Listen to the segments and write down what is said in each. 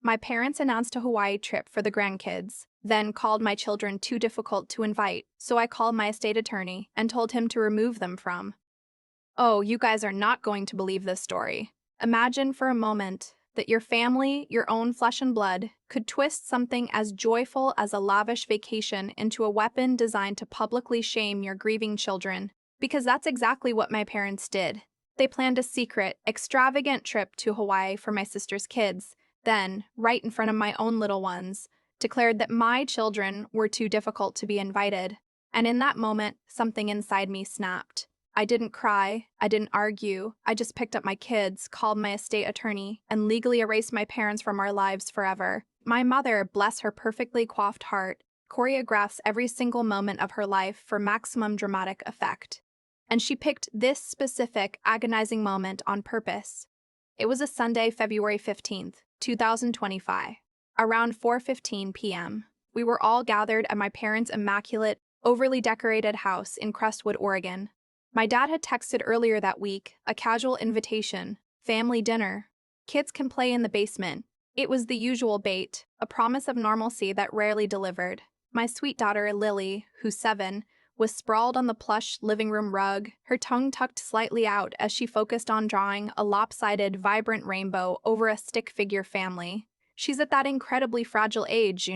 My parents announced a Hawaii trip for the grandkids, then called my children too difficult to invite, so I called my estate attorney and told him to remove them from. Oh, you guys are not going to believe this story. Imagine for a moment that your family, your own flesh and blood, could twist something as joyful as a lavish vacation into a weapon designed to publicly shame your grieving children. Because that's exactly what my parents did. They planned a secret, extravagant trip to Hawaii for my sister's kids, then, right in front of my own little ones, declared that my children were too difficult to be invited. And in that moment, something inside me snapped. I didn't cry, I didn't argue, I just picked up my kids, called my estate attorney, and legally erased my parents from our lives forever. My mother, bless her perfectly coiffed heart, choreographs every single moment of her life for maximum dramatic effect. And she picked this specific, agonizing moment on purpose. It was a Sunday, February 15th, 2025. Around 4:15 p.m., we were all gathered at my parents' immaculate, overly decorated house in Crestwood, Oregon. My dad had texted earlier that week, a casual invitation, family dinner. Kids can play in the basement. It was the usual bait, a promise of normalcy that rarely delivered. My sweet daughter, Lily, who's 7, was sprawled on the plush living room rug, her tongue tucked slightly out as she focused on drawing a lopsided, vibrant rainbow over a stick figure family. She's at that incredibly fragile age,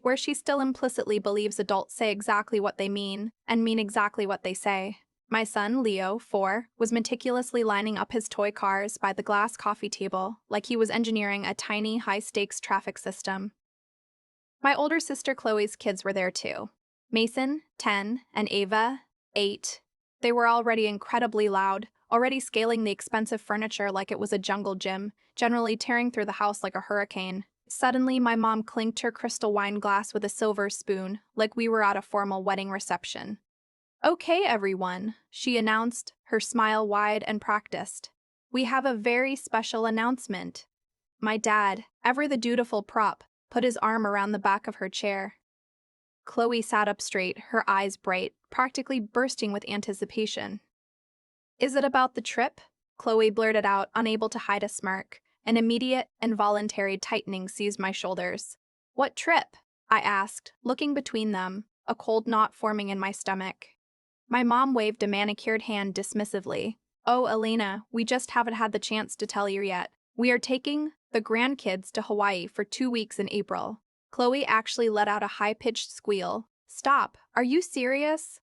where she still implicitly believes adults say exactly what they mean and mean exactly what they say. My son, Leo, 4, was meticulously lining up his toy cars by the glass coffee table like he was engineering a tiny, high-stakes traffic system. My older sister Chloe's kids were there too. Mason, 10, and Ava, 8. They were already incredibly loud, already scaling the expensive furniture like it was a jungle gym, generally tearing through the house like a hurricane. Suddenly, my mom clinked her crystal wine glass with a silver spoon, like we were at a formal wedding reception. "Okay, everyone," she announced, her smile wide and practiced. "We have a very special announcement." My dad, ever the dutiful prop, put his arm around the back of her chair. Chloe sat up straight, her eyes bright, practically bursting with anticipation. "Is it about the trip?" Chloe blurted out, unable to hide a smirk. An immediate, involuntary tightening seized my shoulders. "What trip?" I asked, looking between them, a cold knot forming in my stomach. My mom waved a manicured hand dismissively. "Oh, Elena, we just haven't had the chance to tell you yet. We are taking the grandkids to Hawaii for 2 weeks in April." Chloe actually let out a high-pitched squeal. "Stop, are you serious?"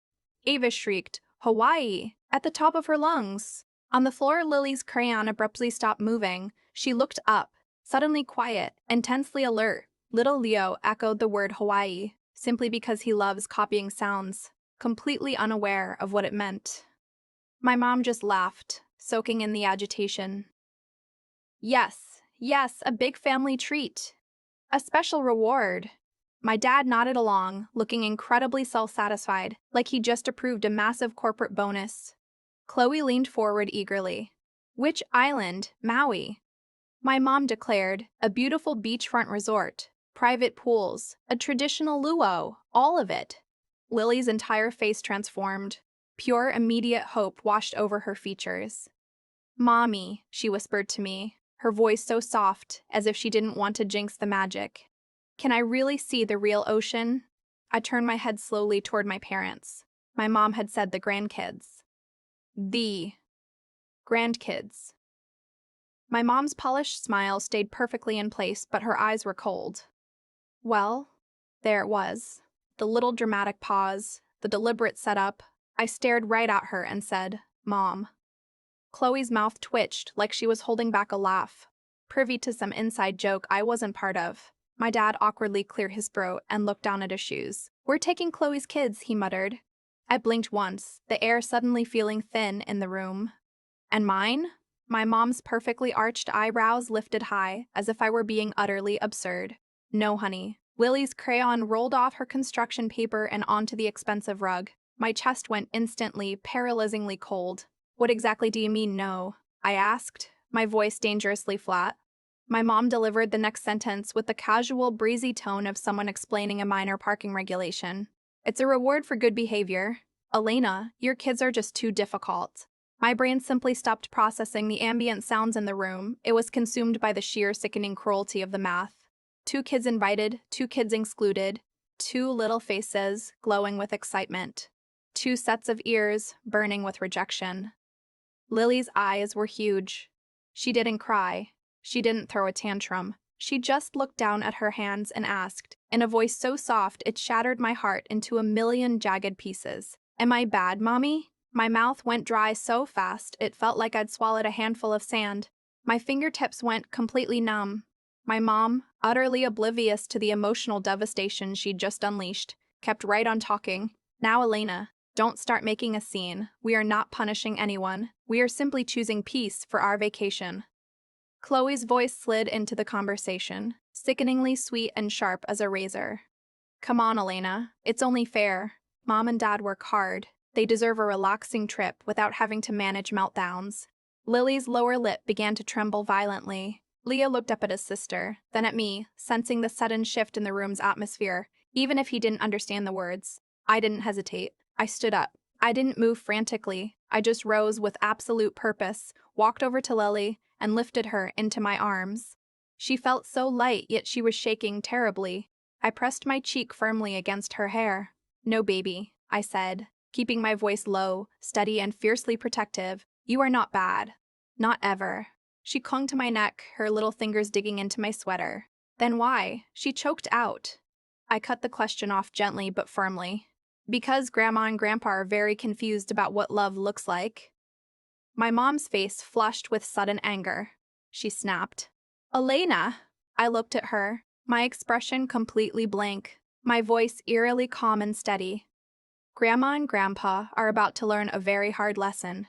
Ava shrieked, "Hawaii!" at the top of her lungs. On the floor, Lily's crayon abruptly stopped moving. She looked up, suddenly quiet, intensely alert. Little Leo echoed the word Hawaii, simply because he loves copying sounds, completely unaware of what it meant. My mom just laughed, soaking in the agitation. Yes, a big family treat. A special reward." My dad nodded along, looking incredibly self-satisfied, like he just approved a massive corporate bonus. Chloe leaned forward eagerly. "Which island? Maui?" My mom declared, "A beautiful beachfront resort, private pools, a traditional luau, all of it." Lily's entire face transformed. Pure, immediate hope washed over her features. "Mommy," she whispered to me, her voice so soft, as if she didn't want to jinx the magic. "Can I really see the real ocean?" I turned my head slowly toward my parents. My mom had said the grandkids. The grandkids. My mom's polished smile stayed perfectly in place, but her eyes were cold. Well, there it was. The little dramatic pause, the deliberate setup. I stared right at her and said, "Mom." Chloe's mouth twitched like she was holding back a laugh, privy to some inside joke I wasn't part of. My dad awkwardly cleared his throat and looked down at his shoes. "We're taking Chloe's kids," he muttered. I blinked once, the air suddenly feeling thin in the room. "And mine?" My mom's perfectly arched eyebrows lifted high, as if I were being utterly absurd. "No, honey." Lily's crayon rolled off her construction paper and onto the expensive rug. My chest went instantly, paralyzingly cold. "What exactly do you mean, no?" I asked, my voice dangerously flat. My mom delivered the next sentence with the casual, breezy tone of someone explaining a minor parking regulation. "It's a reward for good behavior. Elena, your kids are just too difficult." My brain simply stopped processing the ambient sounds in the room. It was consumed by the sheer, sickening cruelty of the math. 2 kids invited, 2 kids excluded, 2 little faces glowing with excitement, 2 sets of ears burning with rejection. Lily's eyes were huge. She didn't cry. She didn't throw a tantrum. She just looked down at her hands and asked, in a voice so soft it shattered my heart into a million jagged pieces, "Am I bad, Mommy?" My mouth went dry so fast it felt like I'd swallowed a handful of sand. My fingertips went completely numb. My mom, utterly oblivious to the emotional devastation she'd just unleashed, kept right on talking. "Now, Elena, don't start making a scene. We are not punishing anyone. We are simply choosing peace for our vacation." Chloe's voice slid into the conversation, sickeningly sweet and sharp as a razor. "Come on, Elena. It's only fair. Mom and Dad work hard. They deserve a relaxing trip without having to manage meltdowns." Lily's lower lip began to tremble violently. Leo looked up at his sister, then at me, sensing the sudden shift in the room's atmosphere, even if he didn't understand the words. I didn't hesitate. I stood up. I didn't move frantically. I just rose with absolute purpose, walked over to Lily, and lifted her into my arms. She felt so light, yet she was shaking terribly. I pressed my cheek firmly against her hair. "No, baby," I said, keeping my voice low, steady, and fiercely protective. "You are not bad. Not ever." She clung to my neck, her little fingers digging into my sweater. "Then why?" She choked out. I cut the question off gently but firmly. "Because Grandma and Grandpa are very confused about what love looks like." My mom's face flushed with sudden anger. She snapped, "Elena!" I looked at her, my expression completely blank, my voice eerily calm and steady. "Grandma and Grandpa are about to learn a very hard lesson."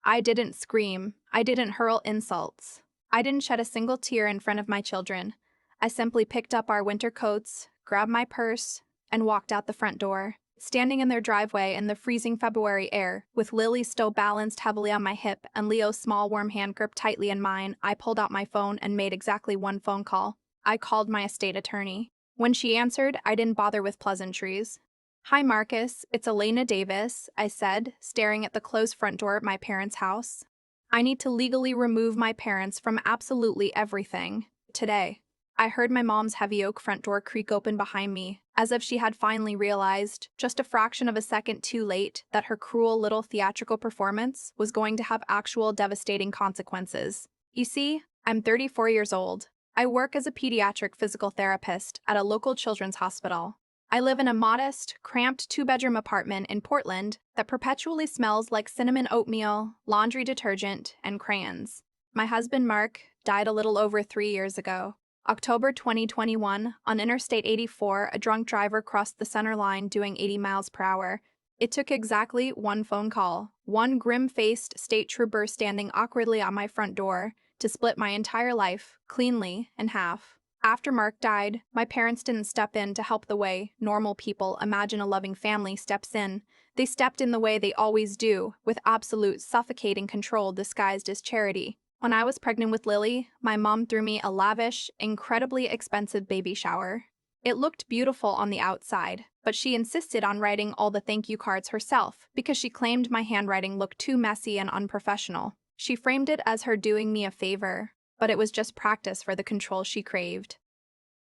I didn't scream. I didn't hurl insults. I didn't shed a single tear in front of my children. I simply picked up our winter coats, grabbed my purse, and walked out the front door. Standing in their driveway in the freezing February air, with Lily still balanced heavily on my hip and Leo's small warm hand gripped tightly in mine, I pulled out my phone and made exactly one phone call. I called my estate attorney. When she answered, I didn't bother with pleasantries. "Hi, Marcus, it's Elena Davis," I said, staring at the closed front door at my parents' house. "I need to legally remove my parents from absolutely everything. Today." I heard my mom's heavy oak front door creak open behind me, as if she had finally realized, just a fraction of a second too late, that her cruel little theatrical performance was going to have actual devastating consequences. You see, I'm 34 years old. I work as a pediatric physical therapist at a local children's hospital. I live in a modest, cramped 2-bedroom apartment in Portland that perpetually smells like cinnamon oatmeal, laundry detergent, and crayons. My husband, Mark, died a little over 3 years ago. October 2021, on Interstate 84, a drunk driver crossed the center line doing 80 miles per hour. It took exactly one phone call, one grim-faced state trooper standing awkwardly on my front door, to split my entire life, cleanly, in half. After Mark died, my parents didn't step in to help the way normal people imagine a loving family steps in. They stepped in the way they always do, with absolute suffocating control disguised as charity. When I was pregnant with Lily, my mom threw me a lavish, incredibly expensive baby shower. It looked beautiful on the outside, but she insisted on writing all the thank you cards herself because she claimed my handwriting looked too messy and unprofessional. She framed it as her doing me a favor, but it was just practice for the control she craved.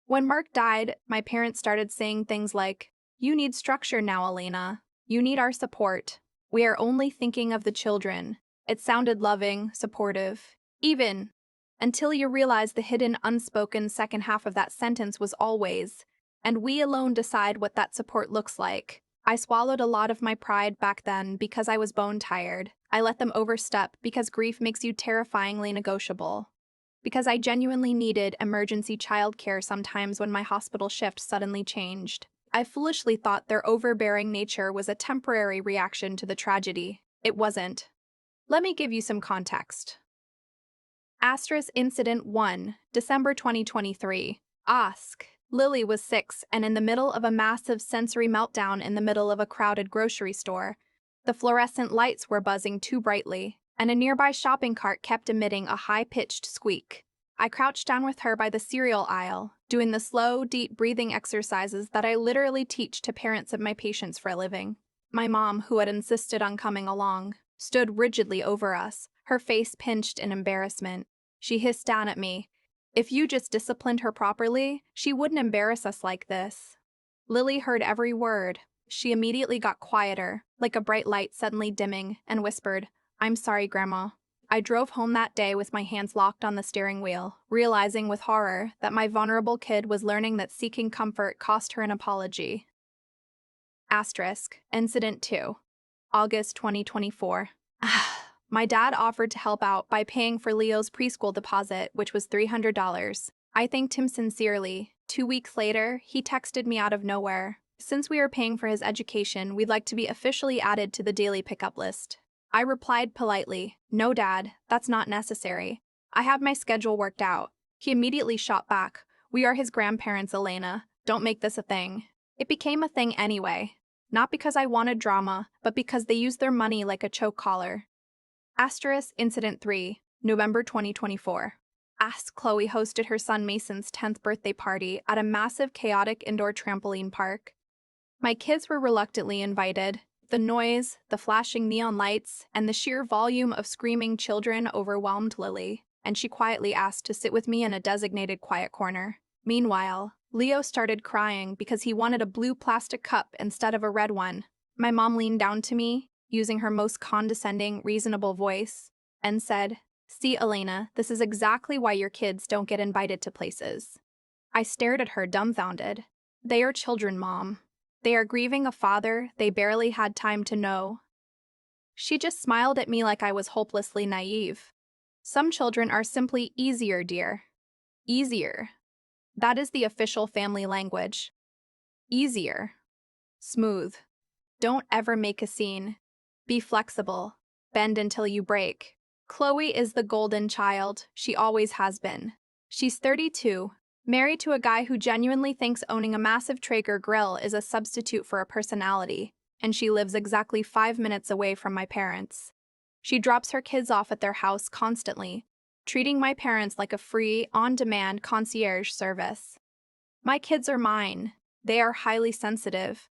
When Mark died, my parents started saying things like, "You need structure now, Elena. You need our support. We are only thinking of the children." It sounded loving, supportive, even until you realize the hidden, unspoken second half of that sentence was always, "And we alone decide what that support looks like." I swallowed a lot of my pride back then because I was bone-tired. I let them overstep because grief makes you terrifyingly negotiable. Because I genuinely needed emergency childcare sometimes when my hospital shift suddenly changed. I foolishly thought their overbearing nature was a temporary reaction to the tragedy. It wasn't. Let me give you some context. Asterisk Incident 1, December 2023. Ask. Lily was 6 and in the middle of a massive sensory meltdown in the middle of a crowded grocery store. The fluorescent lights were buzzing too brightly, and a nearby shopping cart kept emitting a high-pitched squeak. I crouched down with her by the cereal aisle, doing the slow, deep breathing exercises that I literally teach to parents of my patients for a living. My mom, who had insisted on coming along, stood rigidly over us, her face pinched in embarrassment. She hissed down at me, If you just disciplined her properly, she wouldn't embarrass us like this." Lily heard every word. She immediately got quieter, like a bright light suddenly dimming, and whispered, "I'm sorry, Grandma." I drove home that day with my hands locked on the steering wheel, realizing with horror that my vulnerable kid was learning that seeking comfort cost her an apology. Incident 2. August 2024. My dad offered to help out by paying for Leo's preschool deposit, which was $300. I thanked him sincerely. 2 weeks later, he texted me out of nowhere. "Since we are paying for his education, we'd like to be officially added to the daily pickup list." I replied politely, "No, Dad, that's not necessary. I have my schedule worked out." He immediately shot back, "We are his grandparents, Elena. Don't make this a thing." It became a thing anyway. Not because I wanted drama, but because they used their money like a choke collar. Incident 3, November 2024. Chloe hosted her son Mason's 10th birthday party at a massive chaotic indoor trampoline park. My kids were reluctantly invited. The noise, the flashing neon lights, and the sheer volume of screaming children overwhelmed Lily, and she quietly asked to sit with me in a designated quiet corner. Meanwhile, Leo started crying because he wanted a blue plastic cup instead of a red one. My mom leaned down to me, using her most condescending, reasonable voice, and said, "See, Elena, this is exactly why your kids don't get invited to places." I stared at her dumbfounded. "They are children, Mom. They are grieving a father they barely had time to know." She just smiled at me like I was hopelessly naive. "Some children are simply easier, dear. Easier. That is the official family language. Easier. Smooth. Don't ever make a scene. Be flexible. Bend until you break." Chloe is the golden child. She always has been. She's 32, married to a guy who genuinely thinks owning a massive Traeger grill is a substitute for a personality, and she lives exactly 5 minutes away from my parents. She drops her kids off at their house constantly, treating my parents like a free, on-demand concierge service. My kids are mine. They are highly sensitive.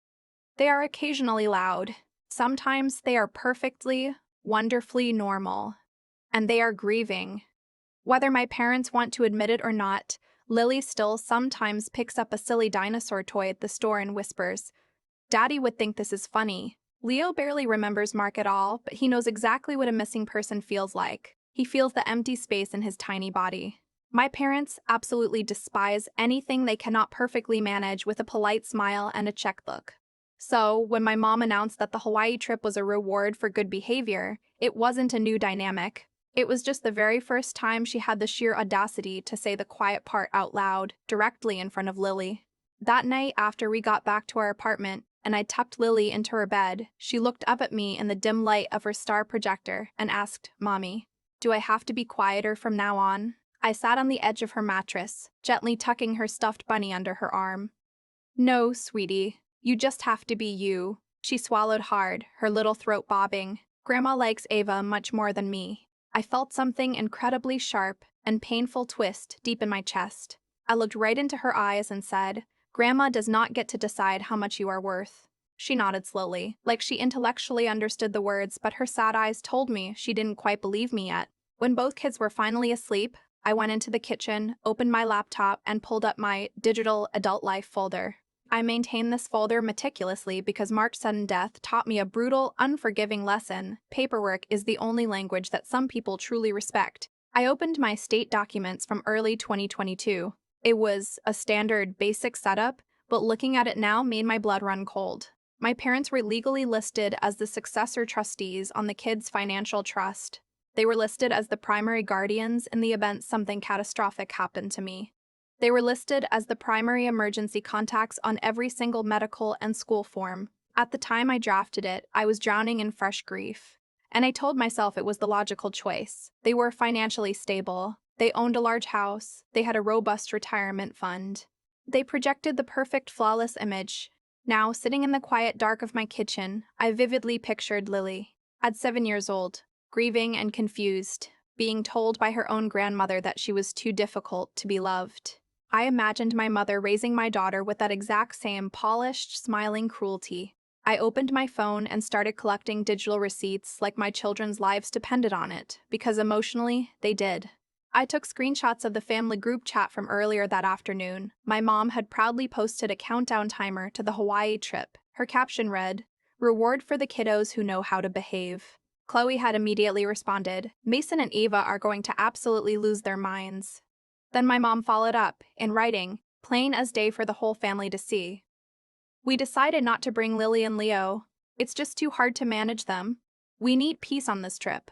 They are occasionally loud. Sometimes they are perfectly, wonderfully normal. And they are grieving. Whether my parents want to admit it or not, Lily still sometimes picks up a silly dinosaur toy at the store and whispers, "Daddy would think this is funny." Leo barely remembers Mark at all, but he knows exactly what a missing person feels like. He feels the empty space in his tiny body. My parents absolutely despise anything they cannot perfectly manage with a polite smile and a checkbook. So, when my mom announced that the Hawaii trip was a reward for good behavior, it wasn't a new dynamic. It was just the very first time she had the sheer audacity to say the quiet part out loud, directly in front of Lily. That night after we got back to our apartment, and I tucked Lily into her bed, she looked up at me in the dim light of her star projector and asked, "Mommy, do I have to be quieter from now on?" I sat on the edge of her mattress, gently tucking her stuffed bunny under her arm. "No, sweetie, you just have to be you." She swallowed hard, her little throat bobbing. "Grandma likes Ava much more than me." I felt something incredibly sharp and painful twist deep in my chest. I looked right into her eyes and said, "Grandma does not get to decide how much you are worth." She nodded slowly, like she intellectually understood the words, but her sad eyes told me she didn't quite believe me yet. When both kids were finally asleep, I went into the kitchen, opened my laptop, and pulled up my digital adult life folder. I maintained this folder meticulously because Mark's sudden death taught me a brutal, unforgiving lesson. Paperwork is the only language that some people truly respect. I opened my state documents from early 2022. It was a standard, basic setup, but looking at it now made my blood run cold. My parents were legally listed as the successor trustees on the kids' financial trust. They were listed as the primary guardians in the event something catastrophic happened to me. They were listed as the primary emergency contacts on every single medical and school form. At the time I drafted it, I was drowning in fresh grief. And I told myself it was the logical choice. They were financially stable. They owned a large house. They had a robust retirement fund. They projected the perfect, flawless image. Now, sitting in the quiet dark of my kitchen, I vividly pictured Lily. At 7 years old, grieving and confused, being told by her own grandmother that she was too difficult to be loved. I imagined my mother raising my daughter with that exact same polished, smiling cruelty. I opened my phone and started collecting digital receipts like my children's lives depended on it, because emotionally, they did. I took screenshots of the family group chat from earlier that afternoon. My mom had proudly posted a countdown timer to the Hawaii trip. Her caption read, "Reward for the kiddos who know how to behave." Chloe had immediately responded, "Mason and Ava are going to absolutely lose their minds." Then my mom followed up, in writing, "Plain as day for the whole family to see." We decided not to bring Lily and Leo. It's just too hard to manage them. We need peace on this trip.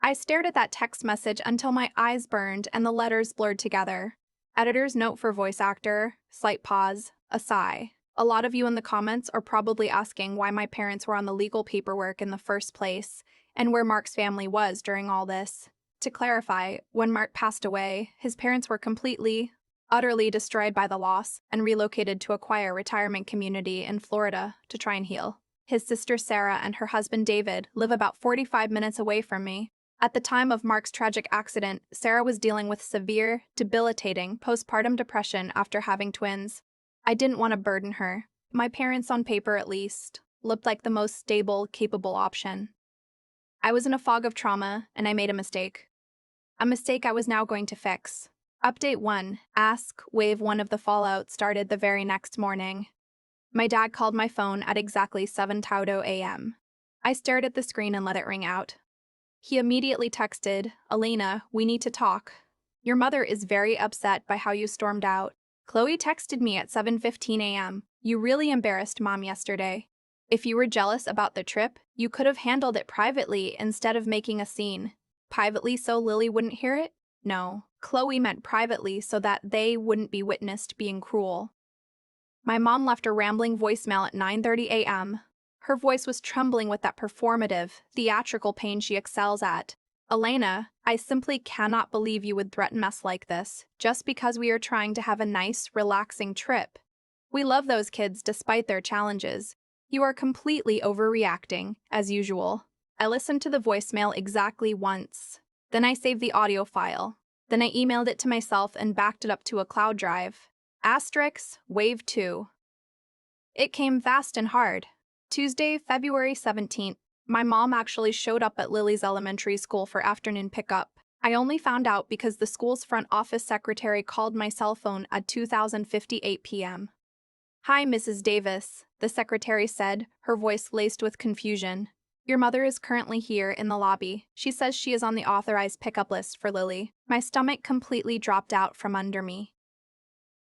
I stared at that text message until my eyes burned and the letters blurred together. Editor's note for voice actor, slight pause, a sigh. A lot of you in the comments are probably asking why my parents were on the legal paperwork in the first place and where Mark's family was during all this. To clarify, when Mark passed away, his parents were completely, utterly destroyed by the loss and relocated to a quiet retirement community in Florida to try and heal. His sister Sarah and her husband David live about 45 minutes away from me. At the time of Mark's tragic accident, Sarah was dealing with severe, debilitating postpartum depression after having twins. I didn't want to burden her. My parents, on paper at least, looked like the most stable, capable option. I was in a fog of trauma, and I made a mistake. A mistake I was now going to fix. Update 1, Ask Wave 1 of the fallout started the very next morning. My dad called my phone at exactly 7:00 a.m. I stared at the screen and let it ring out. He immediately texted, "Elena, we need to talk. Your mother is very upset by how you stormed out." Chloe texted me at 7:15 a.m. "You really embarrassed Mom yesterday. If you were jealous about the trip, you could have handled it privately instead of making a scene." Privately so Lily wouldn't hear it? No, Chloe meant privately so that they wouldn't be witnessed being cruel. My mom left a rambling voicemail at 9:30 a.m. Her voice was trembling with that performative, theatrical pain she excels at. "Elena, I simply cannot believe you would threaten mess like this, just because we are trying to have a nice, relaxing trip. We love those kids despite their challenges. You are completely overreacting, as usual." I listened to the voicemail exactly once. Then I saved the audio file. Then I emailed it to myself and backed it up to a cloud drive. Asterisk, Wave 2. It came fast and hard. Tuesday, February 17th, my mom actually showed up at Lily's elementary school for afternoon pickup. I only found out because the school's front office secretary called my cell phone at 20:58 p.m. "Hi, Mrs. Davis," the secretary said, her voice laced with confusion. "Your mother is currently here in the lobby. She says she is on the authorized pickup list for Lily." My stomach completely dropped out from under me.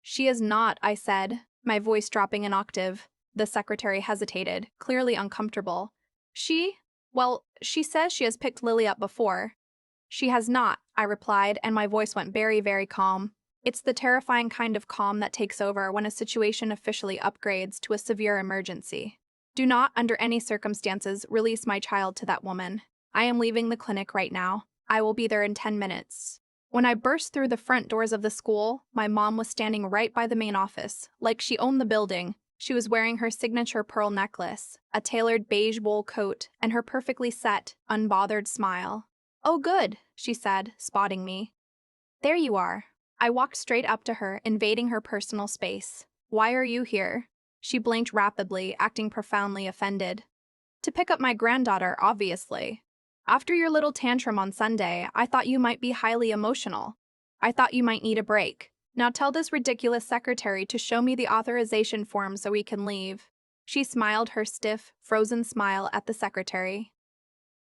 "She is not," I said, my voice dropping an octave. The secretary hesitated, clearly uncomfortable. Well, she says she has picked Lily up before." "She has not," I replied, and my voice went very, very calm. It's the terrifying kind of calm that takes over when a situation officially upgrades to a severe emergency. "Do not, under any circumstances, release my child to that woman. I am leaving the clinic right now. I will be there in 10 minutes. When I burst through the front doors of the school, my mom was standing right by the main office, like she owned the building. She was wearing her signature pearl necklace, a tailored beige wool coat, and her perfectly set, unbothered smile. "Oh, good," she said, spotting me. "There you are." I walked straight up to her, invading her personal space. "Why are you here?" She blinked rapidly, acting profoundly offended. "To pick up my granddaughter, obviously. After your little tantrum on Sunday, I thought you might be highly emotional. I thought you might need a break. Now tell this ridiculous secretary to show me the authorization form so we can leave." She smiled her stiff, frozen smile at the secretary.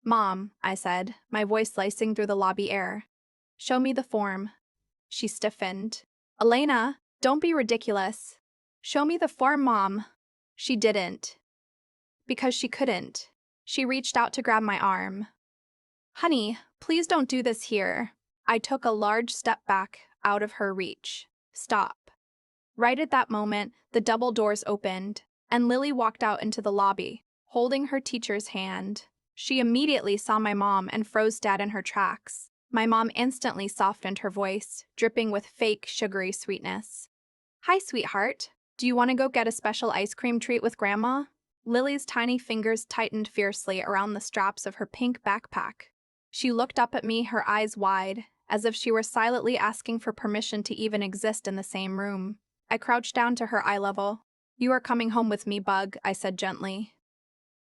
"Mom," I said, my voice slicing through the lobby air. "Show me the form." She stiffened. "Elena, don't be ridiculous. Show me the form, Mom." She didn't. Because she couldn't. She reached out to grab my arm. "Honey, please don't do this here." I took a large step back, out of her reach. "Stop." Right at that moment, the double doors opened, and Lily walked out into the lobby, holding her teacher's hand. She immediately saw my mom and froze dead in her tracks. My mom instantly softened her voice, dripping with fake, sugary sweetness. "Hi, sweetheart. Do you want to go get a special ice cream treat with Grandma?" Lily's tiny fingers tightened fiercely around the straps of her pink backpack. She looked up at me, her eyes wide, as if she were silently asking for permission to even exist in the same room. I crouched down to her eye level. "You are coming home with me, Bug," I said gently.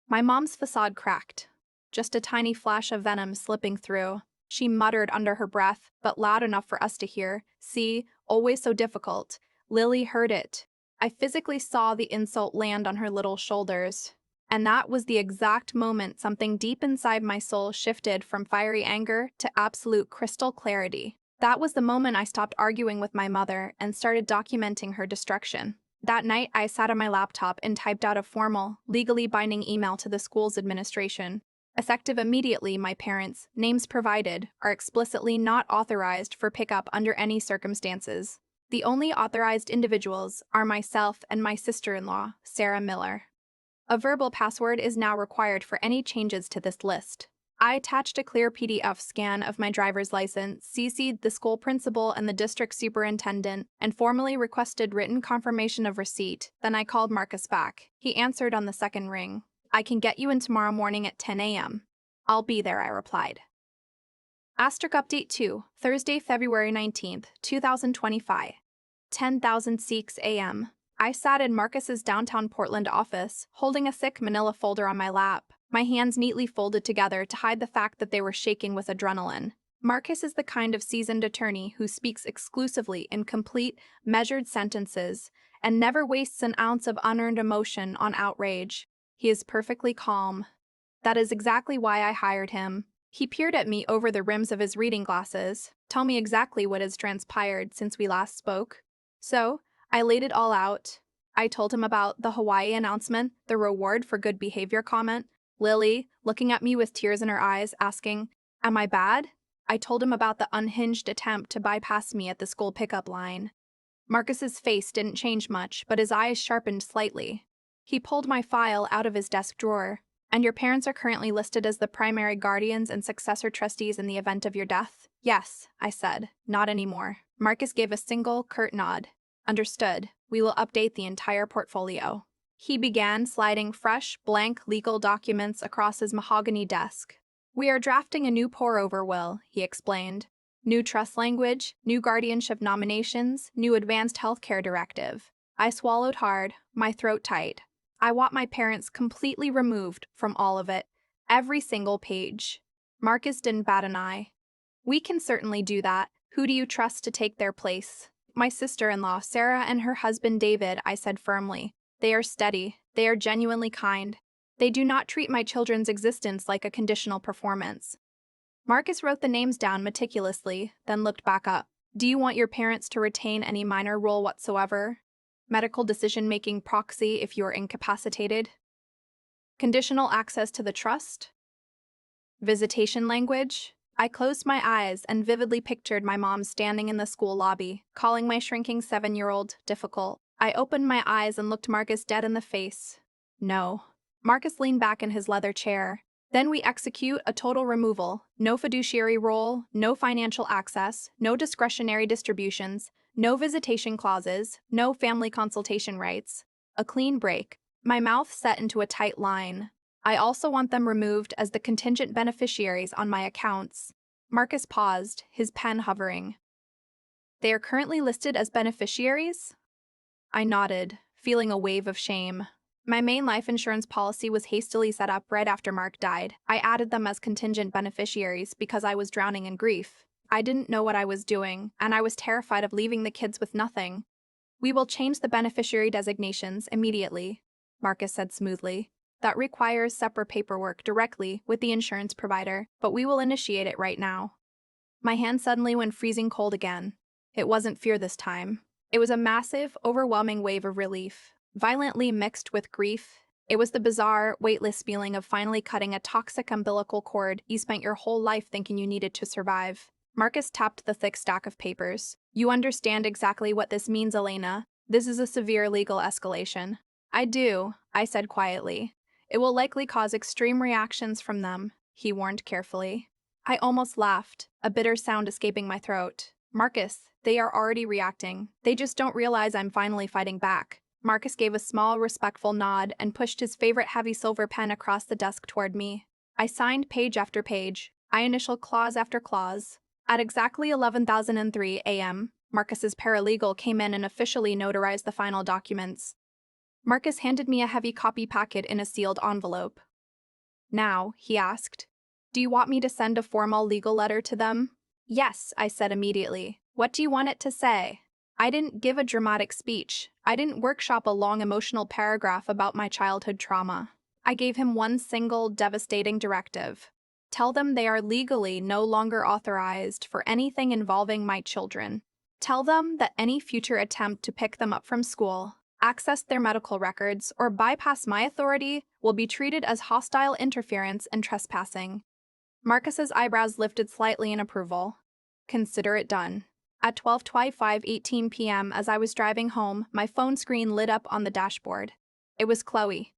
My mom's facade cracked, just a tiny flash of venom slipping through. She muttered under her breath, but loud enough for us to hear. See, always so difficult. Lily heard it. I physically saw the insult land on her little shoulders. And that was the exact moment something deep inside my soul shifted from fiery anger to absolute crystal clarity. That was the moment I stopped arguing with my mother and started documenting her destruction. That night, I sat on my laptop and typed out a formal, legally binding email to the school's administration. Effective immediately, my parents, names provided, are explicitly not authorized for pickup under any circumstances. The only authorized individuals are myself and my sister-in-law, Sarah Miller. A verbal password is now required for any changes to this list. I attached a clear PDF scan of my driver's license, CC'd the school principal and the district superintendent, and formally requested written confirmation of receipt. Then I called Marcus back. He answered on the second ring. I can get you in tomorrow morning at 10 a.m. I'll be there, I replied. Asterisk update 2, Thursday, February 19th, 2025. 10,006 a.m. I sat in Marcus's downtown Portland office, holding a thick manila folder on my lap, my hands neatly folded together to hide the fact that they were shaking with adrenaline. Marcus is the kind of seasoned attorney who speaks exclusively in complete, measured sentences and never wastes an ounce of unearned emotion on outrage. He is perfectly calm. That is exactly why I hired him. He peered at me over the rims of his reading glasses. Tell me exactly what has transpired since we last spoke. So, I laid it all out. I told him about the Hawaii announcement, the reward for good behavior comment, Lily, looking at me with tears in her eyes, asking, "Am I bad?" I told him about the unhinged attempt to bypass me at the school pickup line. Marcus's face didn't change much, but his eyes sharpened slightly. He pulled my file out of his desk drawer. And your parents are currently listed as the primary guardians and successor trustees in the event of your death? Yes, I said. Not anymore. Marcus gave a single, curt nod. Understood. We will update the entire portfolio. He began sliding fresh, blank legal documents across his mahogany desk. We are drafting a new pour-over will, he explained. New trust language, new guardianship nominations, new advanced healthcare directive. I swallowed hard, my throat tight. I want my parents completely removed from all of it, every single page. Marcus didn't bat an eye. We can certainly do that. Who do you trust to take their place? My sister-in-law, Sarah, and her husband, David, I said firmly. They are steady. They are genuinely kind. They do not treat my children's existence like a conditional performance. Marcus wrote the names down meticulously, then looked back up. Do you want your parents to retain any minor role whatsoever? Medical decision-making proxy if you are incapacitated? Conditional access to the trust? Visitation language? I closed my eyes and vividly pictured my mom standing in the school lobby, calling my shrinking 7-year-old difficult. I opened my eyes and looked Marcus dead in the face. No. Marcus leaned back in his leather chair. Then we execute a total removal. No fiduciary role, no financial access, no discretionary distributions, no visitation clauses, no family consultation rights. A clean break. My mouth set into a tight line. I also want them removed as the contingent beneficiaries on my accounts. Marcus paused, his pen hovering. They are currently listed as beneficiaries? I nodded, feeling a wave of shame. My main life insurance policy was hastily set up right after Mark died. I added them as contingent beneficiaries because I was drowning in grief. I didn't know what I was doing, and I was terrified of leaving the kids with nothing. We will change the beneficiary designations immediately, Marcus said smoothly. That requires separate paperwork directly with the insurance provider, but we will initiate it right now. My hand suddenly went freezing cold again. It wasn't fear this time. It was a massive, overwhelming wave of relief, violently mixed with grief. It was the bizarre, weightless feeling of finally cutting a toxic umbilical cord you spent your whole life thinking you needed to survive. Marcus tapped the thick stack of papers. You understand exactly what this means, Elena. This is a severe legal escalation. I do, I said quietly. It will likely cause extreme reactions from them, he warned carefully. I almost laughed, a bitter sound escaping my throat. Marcus, they are already reacting. They just don't realize I'm finally fighting back. Marcus gave a small, respectful nod and pushed his favorite heavy silver pen across the desk toward me. I signed page after page. I initialed clause after clause. At exactly 11,003 a.m., Marcus's paralegal came in and officially notarized the final documents. Marcus handed me a heavy copy packet in a sealed envelope. Now, he asked, Do you want me to send a formal legal letter to them? Yes, I said immediately. What do you want it to say? I didn't give a dramatic speech. I didn't workshop a long emotional paragraph about my childhood trauma. I gave him one single, devastating directive. Tell them they are legally no longer authorized for anything involving my children. Tell them that any future attempt to pick them up from school, access their medical records, or bypass my authority will be treated as hostile interference and trespassing. Marcus's eyebrows lifted slightly in approval. Consider it done. At 12:25:18 p.m., as I was driving home, my phone screen lit up on the dashboard. It was Chloe.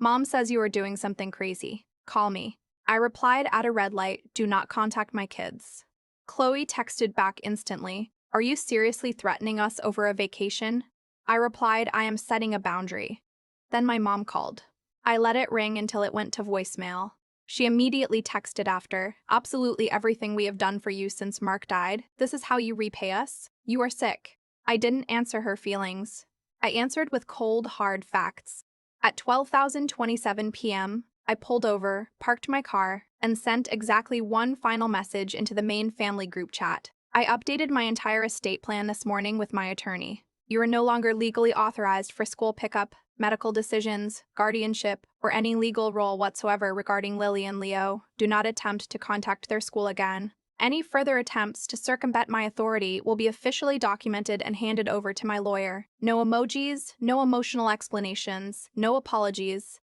Mom says you are doing something crazy. Call me. I replied at a red light, do not contact my kids. Chloe texted back instantly, are you seriously threatening us over a vacation? I replied, I am setting a boundary. Then my mom called. I let it ring until it went to voicemail. She immediately texted after, absolutely everything we have done for you since Mark died. This is how you repay us? You are sick. I didn't answer her feelings. I answered with cold, hard facts. At 12:27 p.m., I pulled over, parked my car, and sent exactly one final message into the main family group chat. I updated my entire estate plan this morning with my attorney. You are no longer legally authorized for school pickup, medical decisions, guardianship, or any legal role whatsoever regarding Lily and Leo. Do not attempt to contact their school again. Any further attempts to circumvent my authority will be officially documented and handed over to my lawyer. No emojis, no emotional explanations, no apologies.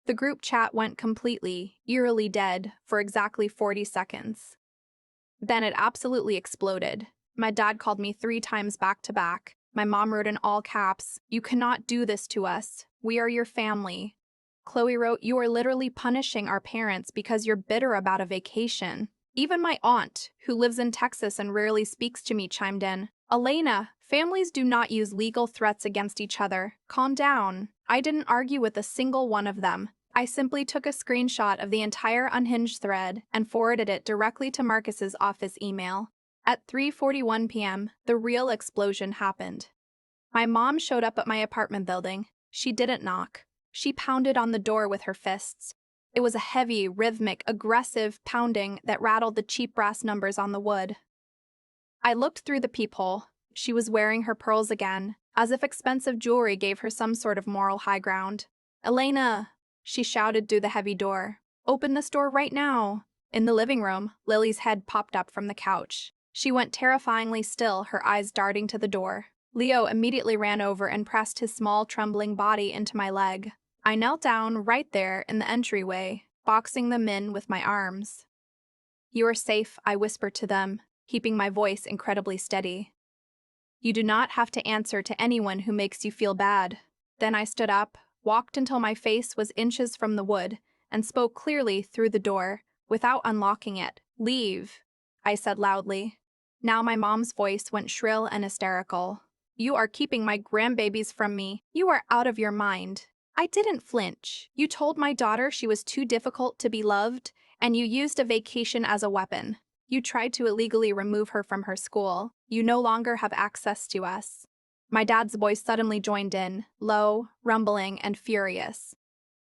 The group chat went completely, eerily dead for exactly 40 seconds. Then it absolutely exploded. My dad called me 3 times back to back. My mom wrote in all caps, you cannot do this to us. We are your family. Chloe wrote, you are literally punishing our parents because you're bitter about a vacation. Even my aunt, who lives in Texas and rarely speaks to me, chimed in. Elena, families do not use legal threats against each other. Calm down. I didn't argue with a single one of them. I simply took a screenshot of the entire unhinged thread and forwarded it directly to Marcus's office email. At 3:41 p.m., the real explosion happened. My mom showed up at my apartment building. She didn't knock. She pounded on the door with her fists. It was a heavy, rhythmic, aggressive pounding that rattled the cheap brass numbers on the wood. I looked through the peephole. She was wearing her pearls again, as if expensive jewelry gave her some sort of moral high ground. Elena, she shouted through the heavy door. Open this door right now. In the living room, Lily's head popped up from the couch. She went terrifyingly still, her eyes darting to the door. Leo immediately ran over and pressed his small, trembling body into my leg. I knelt down right there in the entryway, boxing them in with my arms. You are safe, I whispered to them, keeping my voice incredibly steady. You do not have to answer to anyone who makes you feel bad. Then I stood up, walked until my face was inches from the wood, and spoke clearly through the door, without unlocking it. Leave, I said loudly. Now my mom's voice went shrill and hysterical. You are keeping my grandbabies from me. You are out of your mind. I didn't flinch. You told my daughter she was too difficult to be loved, and you used a vacation as a weapon. You tried to illegally remove her from her school. You no longer have access to us. My dad's voice suddenly joined in, low, rumbling, and furious.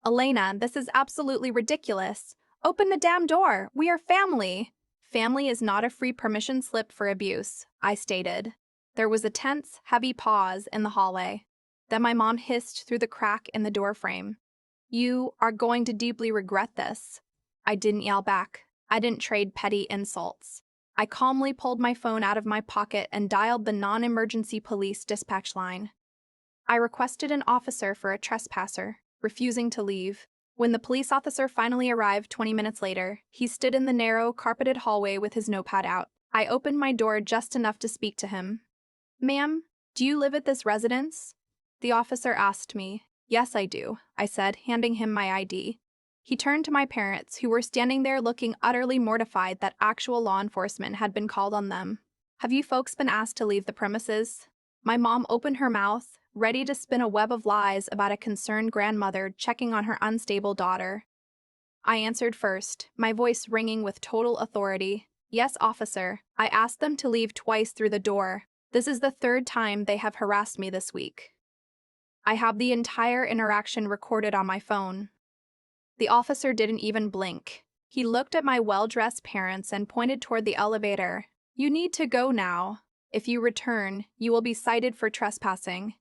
Elena, this is absolutely ridiculous. Open the damn door. We are family. Family is not a free permission slip for abuse, I stated. There was a tense, heavy pause in the hallway. Then my mom hissed through the crack in the doorframe. You are going to deeply regret this. I didn't yell back. I didn't trade petty insults. I calmly pulled my phone out of my pocket and dialed the non-emergency police dispatch line. I requested an officer for a trespasser, refusing to leave. When the police officer finally arrived 20 minutes later, he stood in the narrow, carpeted hallway with his notepad out. I opened my door just enough to speak to him. Ma'am, do you live at this residence? The officer asked me. Yes, I do, I said, handing him my ID. He turned to my parents, who were standing there looking utterly mortified that actual law enforcement had been called on them. Have you folks been asked to leave the premises? My mom opened her mouth, ready to spin a web of lies about a concerned grandmother checking on her unstable daughter. I answered first, my voice ringing with total authority. Yes, officer. I asked them to leave twice through the door. This is the 3rd time they have harassed me this week. I have the entire interaction recorded on my phone. The officer didn't even blink. He looked at my well-dressed parents and pointed toward the elevator. You need to go now. If you return, you will be cited for trespassing.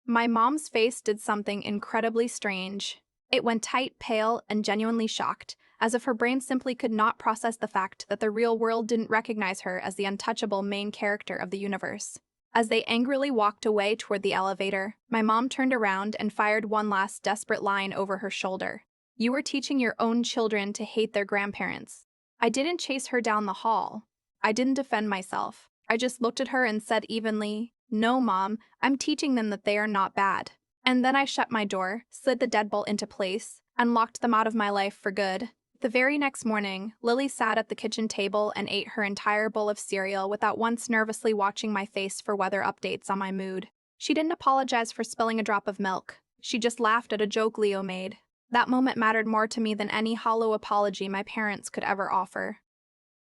My mom's face did something incredibly strange. It went tight, pale, and genuinely shocked, as if her brain simply could not process the fact that the real world didn't recognize her as the untouchable main character of the universe. As they angrily walked away toward the elevator, my mom turned around and fired one last desperate line over her shoulder. You are teaching your own children to hate their grandparents. I didn't chase her down the hall. I didn't defend myself. I just looked at her and said evenly, "No, Mom, I'm teaching them that they are not bad." And then I shut my door, slid the deadbolt into place, and locked them out of my life for good. The very next morning, Lily sat at the kitchen table and ate her entire bowl of cereal without once nervously watching my face for weather updates on my mood. She didn't apologize for spilling a drop of milk. She just laughed at a joke Leo made. That moment mattered more to me than any hollow apology my parents could ever offer.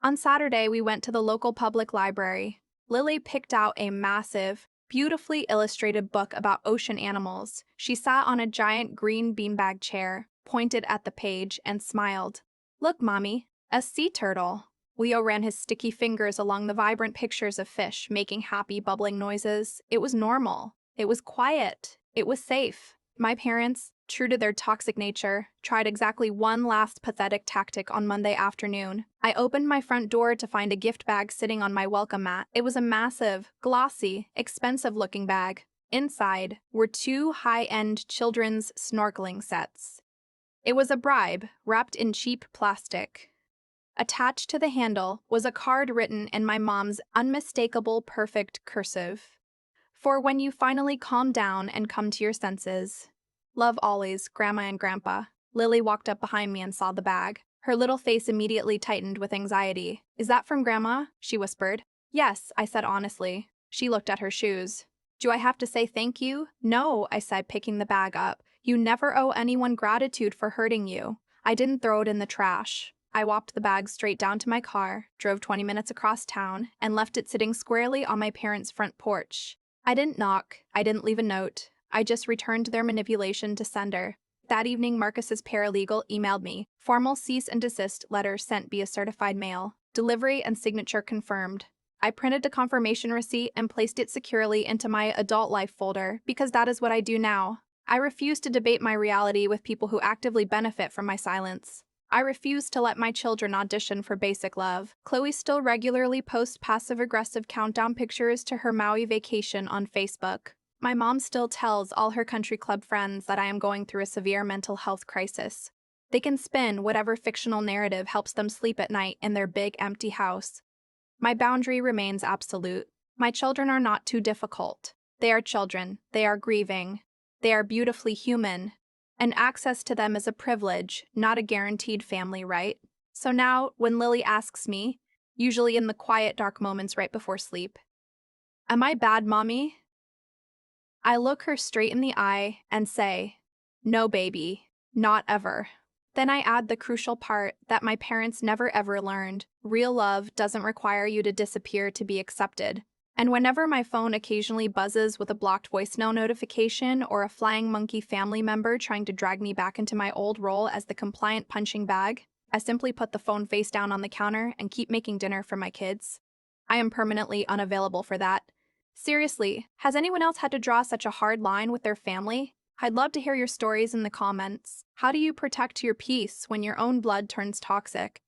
On Saturday, we went to the local public library. Lily picked out a massive, beautifully illustrated book about ocean animals. She sat on a giant green beanbag chair, pointed at the page, and smiled. "Look, Mommy, a sea turtle." Leo ran his sticky fingers along the vibrant pictures of fish, making happy, bubbling noises. It was normal. It was quiet. It was safe. My parents, true to their toxic nature, tried exactly one last pathetic tactic on Monday afternoon. I opened my front door to find a gift bag sitting on my welcome mat. It was a massive, glossy, expensive-looking bag. Inside were 2 high-end children's snorkeling sets. It was a bribe, wrapped in cheap plastic. Attached to the handle was a card written in my mom's unmistakable perfect cursive. "For when you finally calm down and come to your senses. Love always, Grandma and Grandpa." Lily walked up behind me and saw the bag. Her little face immediately tightened with anxiety. "Is that from Grandma?" she whispered. "Yes," I said honestly. She looked at her shoes. "Do I have to say thank you?" "No," I said, picking the bag up. "You never owe anyone gratitude for hurting you." I didn't throw it in the trash. I walked the bag straight down to my car, drove 20 minutes across town, and left it sitting squarely on my parents' front porch. I didn't knock. I didn't leave a note. I just returned their manipulation to sender. That evening, Marcus's paralegal emailed me. Formal cease and desist letter sent via certified mail. Delivery and signature confirmed. I printed the confirmation receipt and placed it securely into my adult life folder because that is what I do now. I refuse to debate my reality with people who actively benefit from my silence. I refuse to let my children audition for basic love. Chloe still regularly posts passive-aggressive countdown pictures to her Maui vacation on Facebook. My mom still tells all her country club friends that I am going through a severe mental health crisis. They can spin whatever fictional narrative helps them sleep at night in their big, empty house. My boundary remains absolute. My children are not too difficult. They are children. They are grieving. They are beautifully human. And access to them is a privilege, not a guaranteed family right. So now, when Lily asks me, usually in the quiet, dark moments right before sleep, "Am I bad, Mommy?" I look her straight in the eye and say, "No, baby, not ever." Then I add the crucial part that my parents never ever learned. Real love doesn't require you to disappear to be accepted. And whenever my phone occasionally buzzes with a blocked voicemail notification or a flying monkey family member trying to drag me back into my old role as the compliant punching bag, I simply put the phone face down on the counter and keep making dinner for my kids. I am permanently unavailable for that. Seriously, has anyone else had to draw such a hard line with their family? I'd love to hear your stories in the comments. How do you protect your peace when your own blood turns toxic?